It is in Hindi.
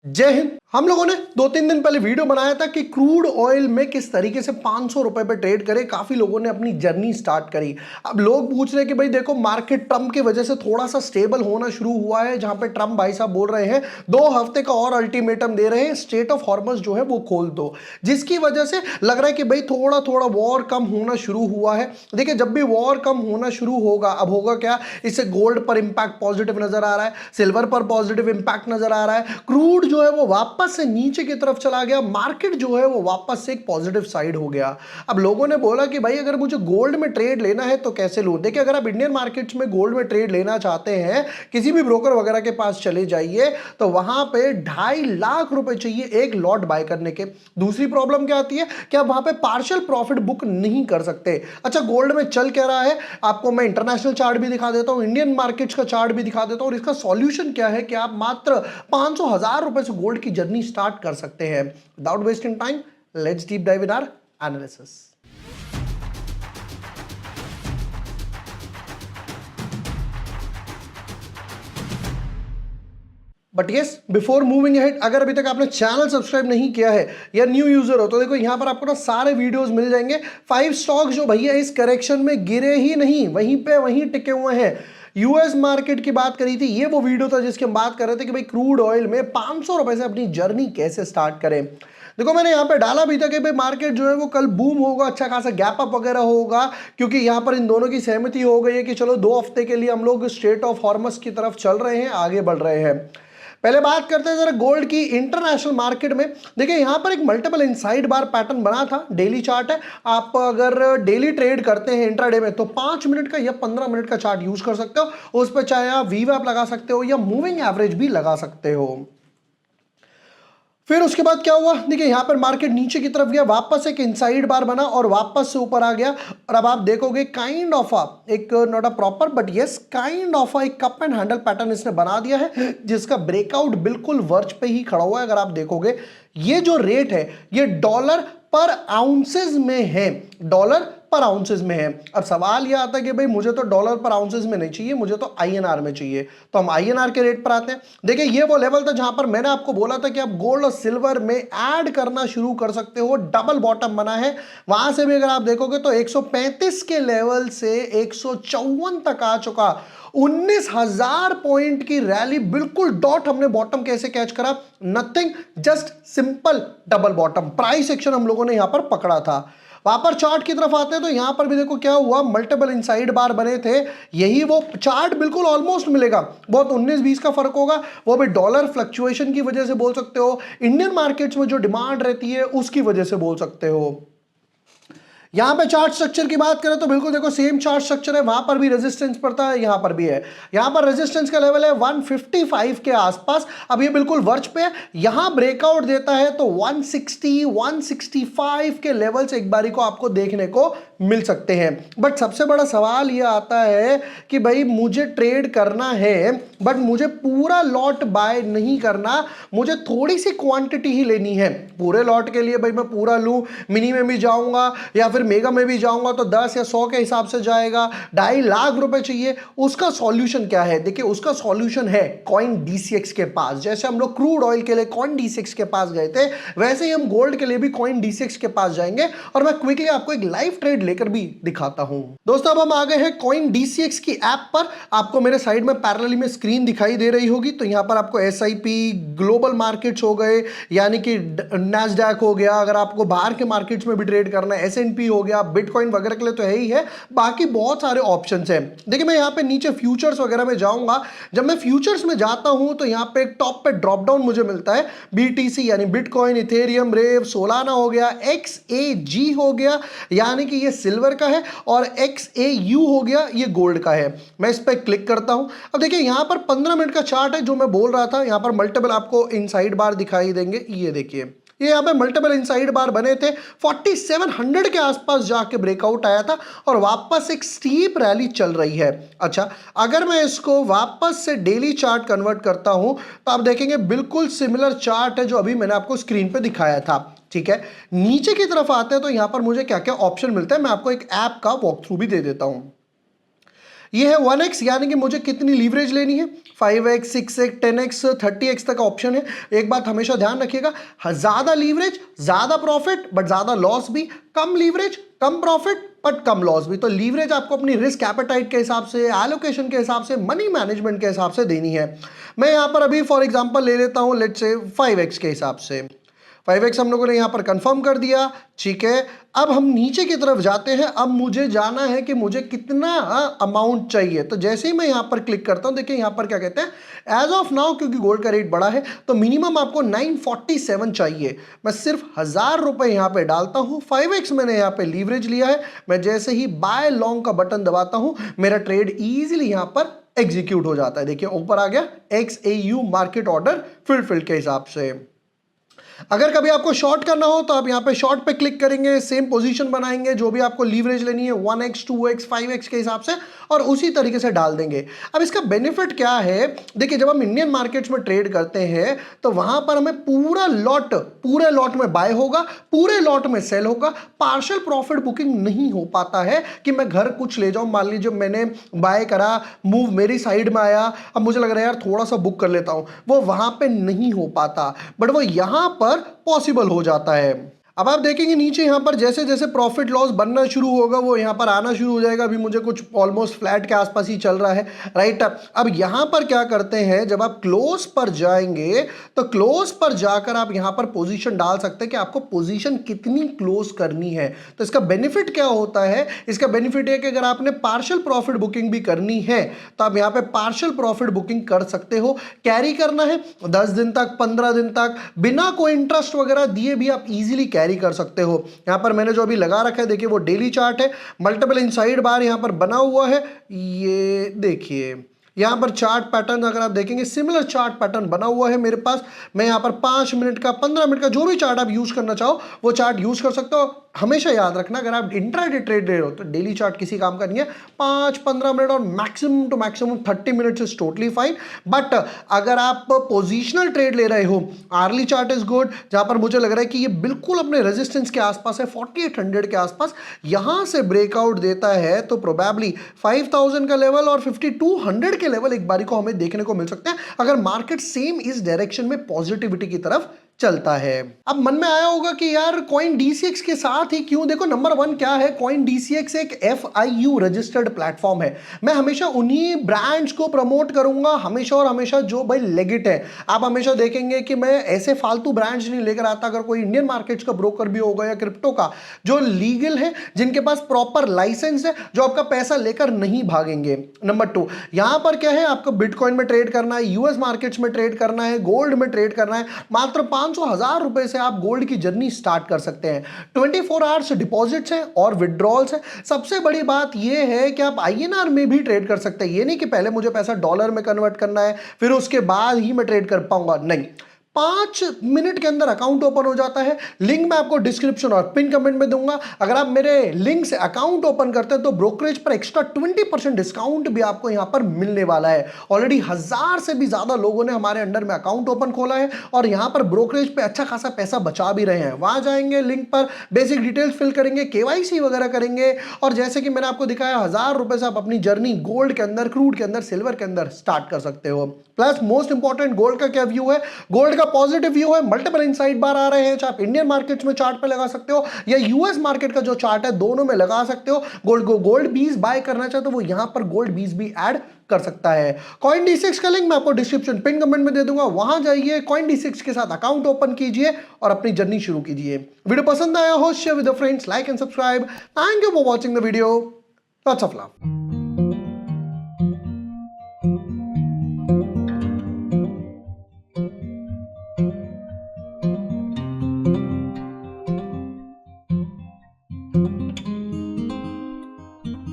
जय हिंद। हम लोगों ने 2-3 दिन पहले वीडियो बनाया था कि क्रूड ऑयल में किस तरीके से 500 रुपए पे ट्रेड करे। काफी लोगों ने अपनी जर्नी स्टार्ट करी। अब लोग पूछ रहे हैं कि भाई देखो मार्केट ट्रम्प की वजह से थोड़ा सा स्टेबल होना शुरू हुआ है, जहां पे ट्रम्प भाई साहब बोल रहे हैं 2 हफ्ते का और अल्टीमेटम दे रहे हैं, स्ट्रेट ऑफ हॉर्मस जो है वो खोल दो, जिसकी वजह से लग रहा है कि भाई थोड़ा थोड़ा वॉर कम होना शुरू हुआ है। देखिए जब भी वॉर कम होना शुरू होगा, अब होगा क्या, इससे गोल्ड पर इंपैक्ट पॉजिटिव नजर आ रहा है, सिल्वर पर पॉजिटिव इंपैक्ट नजर आ रहा है, क्रूड जो है वो वापस से नीचे की तरफ चला गया, मार्केट जो है वो वापस से एक पॉजिटिव साइड हो गया। अब लोगों ने बोला कि भाई अगर मुझे गोल्ड में ट्रेड लेना है तो कैसे लूं। देखिए अगर आप इंडियन मार्केट्स में गोल्ड में ट्रेड लेना चाहते हैं, किसी भी ब्रोकर वगैरह के पास चले जाइए तो वहां पे 2.5 लाख रुपए चाहिए एक लॉट बाय करने के। दूसरी प्रॉब्लम क्या आती है कि आप वहां पे पार्शियल प्रॉफिट बुक नहीं कर सकते। अच्छा गोल्ड में चल क्या रहा है, आपको मैं इंटरनेशनल चार्ट भी दिखा देता हूं, इंडियन मार्केट्स का चार्ट भी दिखा देता हूं, और इसका सॉल्यूशन क्या है कि आप मात्र 500,000 रुपए से गोल्ड की जर्नी स्टार्ट कर सकते हैं। Without wasting time, let's deep dive in our analysis. But yes, before moving ahead, अगर अभी तक आपने चैनल सब्सक्राइब नहीं किया है या न्यू यूजर हो तो देखो यहां पर आपको ना सारे वीडियोस मिल जाएंगे। 5 स्टॉक जो भैया इस करेक्शन में गिरे ही नहीं, वहीं पे वहीं टिके हुए हैं। यूएस मार्केट की बात करी थी, ये वो वीडियो था जिसके हम बात कर रहे थे कि भाई क्रूड ऑयल में 500 रुपए से अपनी जर्नी कैसे स्टार्ट करें। देखो मैंने यहां पे डाला भी था कि भाई मार्केट जो है वो कल बूम होगा, अच्छा खासा गैप अप वगैरह होगा, क्योंकि यहां पर इन दोनों की सहमति हो गई है कि चलो 2 हफ्ते के लिए हम लोग स्ट्रेट ऑफ हॉर्मस की तरफ चल रहे हैं, आगे बढ़ रहे हैं। पहले बात करते हैं जरा गोल्ड की इंटरनेशनल मार्केट में। देखिए यहां पर एक मल्टीपल इनसाइड बार पैटर्न बना था, डेली चार्ट है। आप अगर डेली ट्रेड करते हैं इंट्राडे में तो 5 मिनट का या 15 मिनट का चार्ट यूज कर सकते हो। उस पर चाहे आप वीवैप लगा सकते हो या मूविंग एवरेज भी लगा सकते हो। फिर उसके बाद क्या हुआ, देखिए यहां पर मार्केट नीचे की तरफ गया, वापस एक इनसाइड बार बना और वापस से ऊपर आ गया। और अब आप देखोगे काइंड ऑफ एक not a proper but yes kind of एक कप एंड हैंडल पैटर्न इसने बना दिया है, जिसका ब्रेकआउट बिल्कुल वर्च पे ही खड़ा हुआ है। अगर आप देखोगे ये जो रेट है ये डॉलर पर आउंसेस में है, डॉलर पर आउंसेस में है। अब सवाल यह आता है कि भाई मुझे तो डॉलर पर आउंसेस में नहीं चाहिए, मुझे तो आईएनआर में चाहिए। तो हम आईएनआर के रेट पर आते हैं। देखिए ये वो लेवल था जहां पर मैंने आपको बोला था कि आप गोल्ड और सिल्वर में ऐड करना शुरू कर सकते हो, डबल बॉटम बना है। वहां से भी अगर आप देखोगे तो 135 के लेवल से 154 तक आ चुका। 19,000 पॉइंट की रैली, बिल्कुल डॉट। हमने बॉटम कैसे कैच करा, nothing, just simple double bottom. Price action हम लोगों ने यहां पर पकड़ा था। वहां पर चार्ट की तरफ आते हैं तो यहां पर भी देखो क्या हुआ, मल्टीपल इनसाइड बार बने थे। यही वो चार्ट बिल्कुल ऑलमोस्ट मिलेगा, बहुत 19-20 का फर्क होगा। वो भी डॉलर फ्लक्चुएशन की वजह से बोल सकते हो, इंडियन मार्केट्स में जो डिमांड रहती है उसकी वजह से बोल सकते हो। यहां पे चार्ट स्ट्रक्चर की बात करें तो बिल्कुल देखो सेम चार्ट स्ट्रक्चर है, वहां पर भी रेजिस्टेंस पड़ता है, यहां पर भी है। यहां पर रेजिस्टेंस का लेवल है 155 के आसपास। अब ये बिल्कुल वर्च पे है, यहां ब्रेकआउट देता है तो 160 165 के लेवल से एक बारी को आपको देखने को मिल सकते हैं। बट सबसे बड़ा सवाल यह आता है कि भाई मुझे ट्रेड करना है बट मुझे पूरा लॉट बाय नहीं करना, मुझे थोड़ी सी क्वांटिटी ही लेनी है। पूरे लॉट के लिए भाई मैं पूरा लूं, मिनी में भी जाऊंगा या फिर मेगा में भी जाऊंगा तो 10 या 100 के हिसाब से जाएगा, 2.5 लाख रुपए चाहिए। उसका सॉल्यूशन क्या है, देखिए उसका सॉल्यूशन है कॉइन डीसीएक्स के पास। जैसे हम लोग क्रूड ऑयल के लिए कॉइन डीसीएक्स के पास गए थे, वैसे ही हम गोल्ड के लिए भी कॉइन डीसीएक्स के पास जाएंगे। और मैं क्विकली आपको एक लाइव ट्रेड लेकर भी दिखाता हूं। दोस्तों अब हम आ गए हैं कॉइन डीसीएक्स की ऐप पर। आपको मेरे साइड में पैरेलली में स्क्रीन दिखाई दे रही होगी, तो यहां पर आपको एसआईपी, ग्लोबल मार्केट्स हो गए, यानी कि नैस्डैक हो गया, अगर आपको बाहर के मार्केट्स में भी ट्रेड करना है, एसएनपी हो गया, बिटकॉइन वगैरह के लिए तो है ही है, बाकी बहुत सारे ऑप्शंस हैं। देखिए मैं यहां पे नीचे फ्यूचर्स वगैरह में जाऊंगा। जब मैं फ्यूचर्स में जाता हूं तो यहां पे एक टॉप पे ड्रॉप डाउन मुझे मिलता है, बीटीसी यानी बिटकॉइन, इथेरियम, रेव, सोलाना हो गया, एक्सएजी हो गया यानी कि ये सिल्वर का है, और एक्सएयू हो गया ये गोल्ड का है। मैं इस पर क्लिक करता हूं। अब देखिए यहां पर 15 मिनट का चार्ट है, जो मैं बोल रहा था, यहां पर मल्टीपल आपको इनसाइड बार दिखाई देंगे। ये देखिए ये यहां पे मल्टीपल इनसाइड बार बने थे, 4700 के आसपास जाके ब्रेकआउट आया था और वापस एक स्टीप रैली चल रही है। अच्छा अगर मैं इसको वापस से डेली चार्ट कन्वर्ट करता हूं तो आप देखेंगे बिल्कुल सिमिलर चार्ट है जो अभी मैंने आपको स्क्रीन पे दिखाया था। ठीक है, नीचे की तरफ आते हैं तो यहां पर मुझे क्या क्या ऑप्शन मिलता है, मैं आपको एक ऐप का वॉक थ्रू भी दे देता हूं। ये है 1x, यानी कि मुझे कितनी लीवरेज लेनी है, 5x, 6x, 10x, 30x तक का ऑप्शन है। एक बात हमेशा ध्यान रखिएगा, ज्यादा लीवरेज ज्यादा प्रॉफिट बट ज्यादा लॉस भी, कम लीवरेज कम प्रॉफिट बट कम लॉस भी। तो लीवरेज आपको अपनी रिस्क एपेटाइट के हिसाब से, एलोकेशन के हिसाब से, मनी मैनेजमेंट के हिसाब से देनी है। मैं यहां पर अभी फॉर एग्जांपल ले लेता हूं, लेट्स से 5x के हिसाब से। 5x हम लोगों ने यहाँ पर कंफर्म कर दिया, ठीक है। अब हम नीचे की तरफ जाते हैं, अब मुझे जाना है कि मुझे कितना अमाउंट चाहिए। तो जैसे ही मैं यहाँ पर क्लिक करता हूँ, देखिए यहाँ पर क्या कहते हैं, एज ऑफ नाउ क्योंकि गोल्ड का रेट बढ़ा है तो मिनिमम आपको 947 चाहिए। मैं सिर्फ 1000 रुपए यहाँ पे डालता हूँ, 5x मैंने यहाँ पे लीवरेज लिया है। मैं जैसे ही बाय लॉन्ग का बटन दबाता हूँ, मेरा ट्रेड ईजिली यहाँ पर एग्जीक्यूट हो जाता है। देखिए ऊपर आ गया XAU मार्केट ऑर्डर फुलफिल्ड के हिसाब से। अगर कभी आपको शॉर्ट करना हो तो आप यहां पे शॉर्ट पे क्लिक करेंगे, सेम पोजीशन बनाएंगे, जो भी आपको लीवरेज लेनी है 1x, 2x, 5x के हिसाब से, और उसी तरीके से डाल देंगे। अब इसका बेनिफिट क्या है, देखिए जब हम इंडियन मार्केट्स में ट्रेड करते हैं तो वहां पर हमें पूरे लॉट में बाय होगा, पूरे लॉट में सेल होगा। पार्शियल प्रॉफिट बुकिंग नहीं हो पाता है कि मैं घर कुछ ले जाऊं, मान लीजिए मैंने बाय करा, मूव मेरी साइड में आया, अब मुझे लग रहा है यार थोड़ा सा बुक कर लेता हूं, वो वहां पे नहीं हो पाता, बट वो यहां पर पॉसिबल हो जाता है। अब आप देखेंगे नीचे यहां पर जैसे जैसे प्रॉफिट लॉस बनना शुरू होगा वो यहां पर आना शुरू हो जाएगा। अभी मुझे कुछ ऑलमोस्ट फ्लैट के आसपास ही चल रहा है, राइट। अब यहां पर क्या करते हैं, जब आप क्लोज पर जाएंगे तो क्लोज पर जाकर आप यहां पर पोजीशन डाल सकते हैं कि आपको पोजीशन कितनी क्लोज करनी है। तो इसका बेनिफिट क्या होता है, इसका बेनिफिट है कि अगर आपने पार्शियल प्रॉफिट बुकिंग भी करनी है तो आप यहां पर पार्शियल प्रॉफिट बुकिंग कर सकते हो। कैरी करना है 10 दिन तक, 15 दिन तक, बिना कोई इंटरेस्ट वगैरह दिए भी आप इजीली कैरी कर सकते हो। यहां पर मैंने जो अभी लगा रखा है, देखिए वो डेली चार्ट है, मल्टीपल इनसाइड बार यहां पर बना हुआ है। ये देखिए यहां पर चार्ट पैटर्न अगर आप देखेंगे, सिमिलर चार्ट पैटर्न बना हुआ है मेरे पास। मैं यहां पर 5 मिनट का, 15 मिनट का, जो भी चार्ट आप यूज करना चाहो वो चार्ट यूज कर सकते हो। हमेशा याद रखना, अगर आप इंट्राडे ट्रेड ले रहे हो तो डेली चार्ट किसी काम का नहीं है। 5-15 मिनट और maximum to maximum 30 minutes is totally fine. But अगर आप पोजीशनल ट्रेड ले रहे हो, आर्ली चार्ट इज गुड, जहां पर मुझे लग रहा है कि ये बिल्कुल अपने रेजिस्टेंस के आसपास है, 4800 के आसपास, यहां से ब्रेकआउट देता है तो प्रोबेबली 5000 का लेवल और 5200 के लेवल एक बारी को हमें देखने को मिल सकते हैं, अगर मार्केट सेम इस डायरेक्शन में पॉजिटिविटी की तरफ चलता है। अब मन में आया होगा कि यार कॉइन DCX के साथ ही क्यों, देखो नंबर 1 क्या है, कॉइन DCX एक FIU रजिस्टर्ड प्लेटफॉर्म है। मैं हमेशा उन्हीं ब्रांड्स को प्रमोट करूंगा, हमेशा और हमेशा जो भाई लेगिट है। आप हमेशा देखेंगे कि मैं ऐसे फालतू ब्रांड्स नहीं लेकर आता। अगर कोई इंडियन मार्केट्स का ब्रोकर भी होगा या क्रिप्टो का, जो लीगल है, जिनके पास प्रॉपर लाइसेंस है, जो आपका पैसा लेकर नहीं भागेंगे। नंबर 2, यहां पर क्या है, आपको बिटकॉइन में ट्रेड करना है, यूएस मार्केट्स में ट्रेड करना है, गोल्ड में ट्रेड करना है, मात्र 500,000 रुपए से आप गोल्ड की जर्नी स्टार्ट कर सकते हैं। 24 आवर्स डिपॉजिट्स हैं और विड्रॉल्स हैं। सबसे बड़ी बात यह है कि आप INR में भी ट्रेड कर सकते हैं। ये नहीं कि पहले मुझे पैसा डॉलर में कन्वर्ट करना है फिर उसके बाद ही मैं ट्रेड कर पाऊंगा, नहीं। 5 मिनट के अंदर अकाउंट ओपन हो जाता है। लिंक मैं आपको डिस्क्रिप्शन और पिन कमेंट में दूंगा। अगर आप मेरे लिंक से अकाउंट ओपन करते हैं तो ब्रोकरेज पर एक्स्ट्रा 20% डिस्काउंट भी आपको यहां पर मिलने वाला है। ऑलरेडी 1000 से भी ज्यादा लोगों ने हमारे अंडर में अकाउंट ओपन खोला है और यहां पर ब्रोकरेज पे अच्छा खासा पैसा बचा भी रहे हैं। वहां जाएंगे, लिंक पर बेसिक डिटेल्स फिल करेंगे, KYC वगैरह करेंगे और जैसे कि मैंने आपको दिखाया 1000 रुपए से आप अपनी जर्नी गोल्ड के अंदर, क्रूड के अंदर, सिल्वर के अंदर स्टार्ट कर सकते हो। प्लस मोस्ट इंपॉर्टेंट, गोल्ड का क्या व्यू है, गोल्ड का पॉजिटिव व्यू है। मल्टीपल इनसाइड बार आ रहे हैं, चाहे आप इंडियन मार्केट्स में चार्ट पे लगा सकते हो या यूएस मार्केट का जो चार्ट है, दोनों में लगा सकते हो। गोल्ड बीज बाय करना चाहे तो वो यहां पर गोल्ड बीज भी ऐड कर सकता है। कॉइन D6 का लिंक मैं आपको डिस्क्रिप्शन पिन कमेंट में दे दूंगा, वहां जाइए, कॉइन D6 के साथ अकाउंट ओपन कीजिए और अपनी जर्नी शुरू कीजिए। वीडियो पसंद आया हो, share with friends, like and subscribe. Thank you for watching the video. Lots of love.